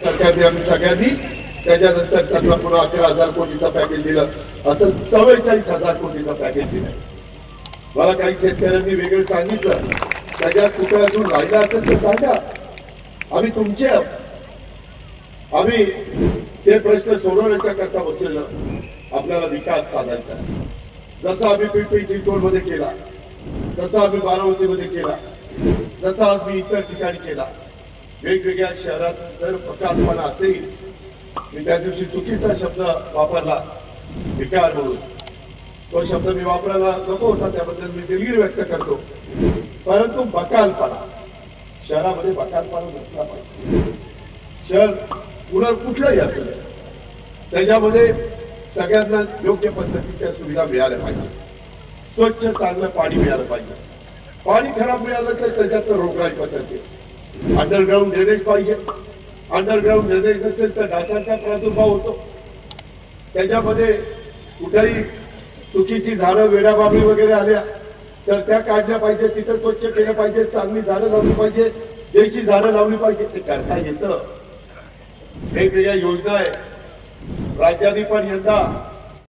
सरकारने आम्ही सगळ्यांनी त्याच्यानंतर त्यांना पुन्हा 11,000 कोटीचं पॅकेज दिलं, असं 44,000 कोटीचं पॅकेज दिलं. मला काही शेतकऱ्यांनी वेगळं सांगितलं, त्याच्यात कुठे अजून राहिला असेल तर सांगा, आम्ही तुमचे आम्ही ते प्रश्न सोडवण्याच्या करता बसलेलो. आपल्याला विकास साधायचा, जसा आम्ही पिंपरी चिंचवड मध्ये केला, जसा आम्ही बारामतीमध्ये केला, जसा आम्ही इतर ठिकाणी केला. वेगवेगळ्या शहरात जर बकालपणा असेल, मी त्या दिवशी चुकीचा शब्द वापरला विकार म्हणून, तो शब्द मी वापरायला नको होता, त्याबद्दल मी दिलगिरी व्यक्त करतो. परंतु बकालपणा, शहरामध्ये बकालपणा नसला पाहिजे. शहर कुठलंही असू दे, त्याच्यामध्ये सगळ्यांना योग्य पद्धतीच्या सुविधा मिळाल्या पाहिजे. स्वच्छ चांगलं पाणी मिळालं पाहिजे. पाणी खराब मिळालं तर त्याच्यात रोगराई पसरते. अंडरग्राऊंड ड्रेनेज पाहिजे. अंडरग्राऊंड ड्रेनेज नसेल तर डासांचा प्रादुर्भाव होतो. त्याच्यामध्ये कुठेही चुकीची झाडं वेडाबाबळी वगैरे आल्या तर त्या काढल्या पाहिजे, तिथं स्वच्छ केलं पाहिजे, चांगली झाडं लावली पाहिजे, देशी झाडं लावली पाहिजे. ते करता येतं. वेगवेगळ्या योजना आहे. राज्याने पण यंदा